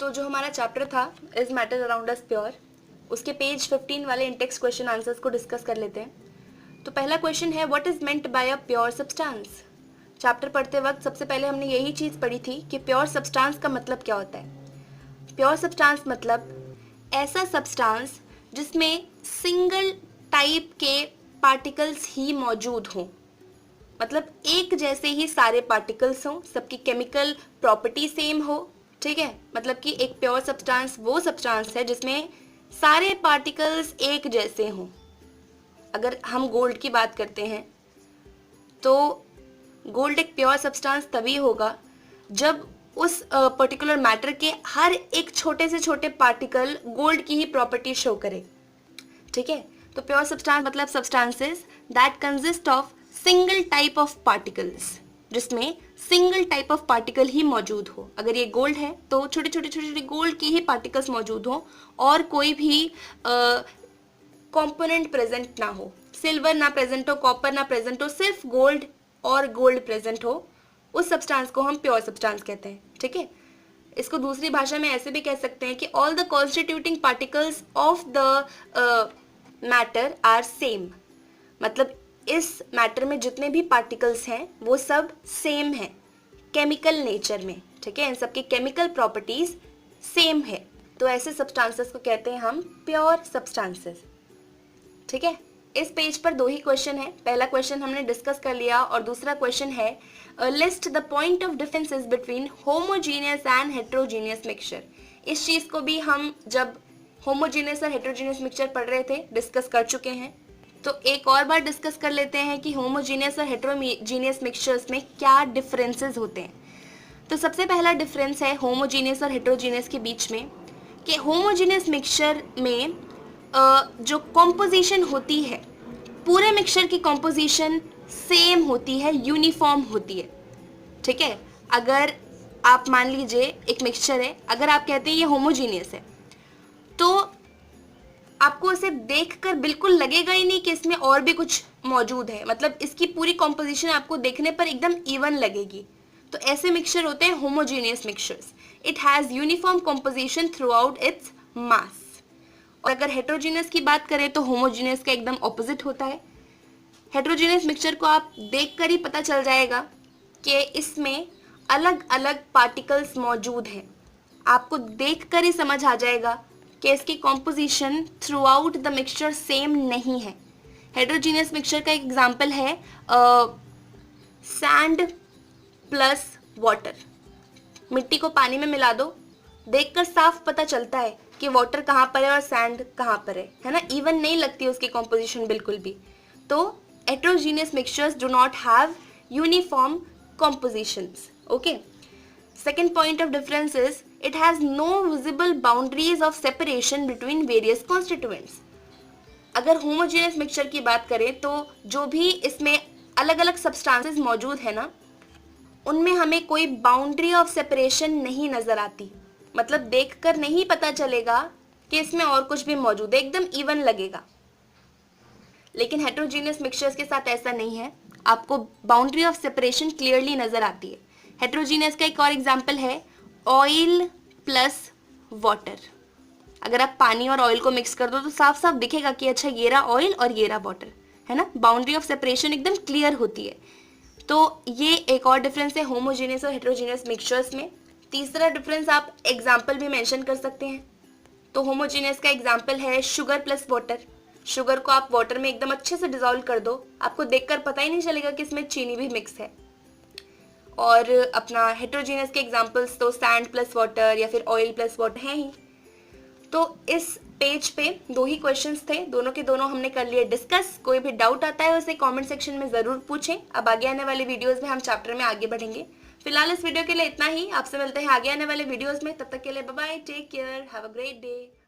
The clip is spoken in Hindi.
तो जो हमारा चैप्टर था is matter around us pure, उसके पेज 15 वाले इंटेक्स क्वेश्चन आंसर्स को डिस्कस कर लेते हैं। तो पहला क्वेश्चन है what is meant by a pure substance. Chapter पढ़ते वक्त सबसे पहले हमने यही चीज़ पढ़ी थी कि प्योर सब्सटेंस का मतलब क्या होता है। प्योर सब्सटेंस मतलब ऐसा सब्सटेंस जिसमें सिंगल टाइप के पार्टिकल्स ही मौजूद हों, मतलब एक जैसे ही सारे पार्टिकल्स हों, सबकी केमिकल प्रॉपर्टी सेम हो। ठीक है, मतलब कि एक प्योर सब्सटेंस वो सब्सटेंस है जिसमें सारे पार्टिकल्स एक जैसे हों। अगर हम गोल्ड की बात करते हैं तो गोल्ड एक प्योर सब्सटेंस तभी होगा जब उस पर्टिकुलर मैटर के हर एक छोटे से छोटे पार्टिकल गोल्ड की ही प्रॉपर्टी शो करे। ठीक है, तो प्योर सब्सटेंस मतलब substances that consist of single type of particles, जिसमें सिंगल टाइप ऑफ पार्टिकल ही मौजूद हो। अगर ये गोल्ड है तो छोटे छोटे छोटे छोटे गोल्ड की ही पार्टिकल्स मौजूद हो और कोई भी कंपोनेंट प्रेजेंट ना हो, सिल्वर ना प्रेजेंट हो, कॉपर ना प्रेजेंट हो, सिर्फ गोल्ड और गोल्ड प्रेजेंट हो, उस सब्सटेंस को हम प्योर सब्सटेंस कहते हैं। ठीक है, इसको दूसरी भाषा में ऐसे भी कह सकते हैं कि all the constituting particles of the matter are same, मतलब इस मैटर में जितने भी पार्टिकल्स हैं वो सब सेम हैं केमिकल नेचर में। ठीक है, इन सब की केमिकल प्रॉपर्टीज सेम है, तो ऐसे सब्सटेंसेस को कहते हैं हम प्योर सब्सटेंसेस। ठीक है, इस पेज पर दो ही क्वेश्चन है। पहला क्वेश्चन हमने डिस्कस कर लिया और दूसरा क्वेश्चन है list the point of differences between homogeneous and heterogeneous mixture. इस चीज़ को भी हम जब होमोजीनियस और हेट्रोजीनियस मिक्सचर पढ़ रहे थे डिस्कस कर चुके हैं, तो एक और बार डिस्कस कर लेते हैं कि होमोजीनियस और हेट्रोजीनियस मिक्सचर्स में क्या डिफरेंसेस होते हैं। तो सबसे पहला डिफरेंस है होमोजीनियस और हेट्रोजीनियस के बीच में कि होमोजीनियस मिक्सचर में जो कॉम्पोजिशन होती है, पूरे मिक्सचर की कॉम्पोजिशन सेम होती है, यूनिफॉर्म होती है। ठीक है, अगर आप मान लीजिए एक मिक्सचर है, अगर आप कहते हैं ये होमोजीनियस है तो आपको इसे देखकर बिल्कुल लगेगा ही नहीं कि इसमें और भी कुछ मौजूद है, मतलब इसकी पूरी कॉम्पोजिशन आपको देखने पर एकदम इवन लगेगी। तो ऐसे मिक्सचर होते हैं homogeneous mixtures. It has uniform composition through out its mass. और अगर हेट्रोजीनियस की बात करें तो होमोजीनियस का एकदम ऑपोजिट होता है। हेट्रोजीनियस मिक्सचर को आप देखकर ही पता चल जाएगा कि इसमें अलग अलग पार्टिकल्स मौजूद हैं, आपको देखकर ही समझ आ जाएगा कि इसकी composition through out the mixture same नहीं है। हेट्रोजीनियस मिक्सचर का एक एग्जाम्पल है सैंड प्लस वाटर। मिट्टी को पानी में मिला दो, देखकर साफ पता चलता है कि वाटर कहाँ पर है और सैंड कहाँ पर है ना, इवन नहीं लगती उसकी कॉम्पोजिशन बिल्कुल भी। तो heterogeneous mixtures do not have uniform compositions. Okay, second point of difference is it has no visible boundaries of separation between various constituents। अगर homogeneous mixture की बात करें तो जो भी इसमें अलग अलग substances मौजूद है ना, उनमें हमें कोई बाउंड्री ऑफ सेपरेशन नहीं नजर आती, मतलब देखकर नहीं पता चलेगा कि इसमें और कुछ भी मौजूद है, एकदम इवन लगेगा। लेकिन हेट्रोजीनियस मिक्सचर्स के साथ ऐसा नहीं है, आपको बाउंड्री ऑफ सेपरेशन क्लियरली नजर आती है। हेट्रोजीनियस का एक और एग्जाम्पल है ऑयल प्लस वाटर। अगर आप पानी और ऑयल को मिक्स कर दो तो साफ साफ दिखेगा कि अच्छा ये रहा ऑयल और ये रहा वाटर, है ना, बाउंड्री ऑफ सेपरेशन एकदम क्लियर होती है। तो ये एक और डिफरेंस है होमोजीनियस और हेट्रोजीनियस मिक्सचर्स में। तीसरा डिफरेंस आप एग्जाम्पल भी मेंशन कर सकते हैं। तो होमोजीनियस का एग्जाम्पल है शुगर प्लस वाटर। शुगर को आप वाटर में एकदम अच्छे से डिजोल्व कर दो, आपको देखकर पता ही नहीं चलेगा कि इसमें चीनी भी मिक्स है। और अपना हेट्रोजीनियस के एग्जांपल्स तो सैंड प्लस वाटर या फिर ऑयल प्लस वाटर हैं ही। तो इस पेज पे दो ही क्वेश्चंस थे, दोनों के दोनों हमने कर लिए डिस्कस। कोई भी डाउट आता है उसे कमेंट सेक्शन में ज़रूर पूछें। अब आगे आने वाले वीडियोस में हम चैप्टर में आगे बढ़ेंगे। फिलहाल इस वीडियो के लिए इतना ही, आपसे मिलते हैं आगे आने वाले वीडियोज़ में। तब तक के लिए bye bye, take care, have a great day.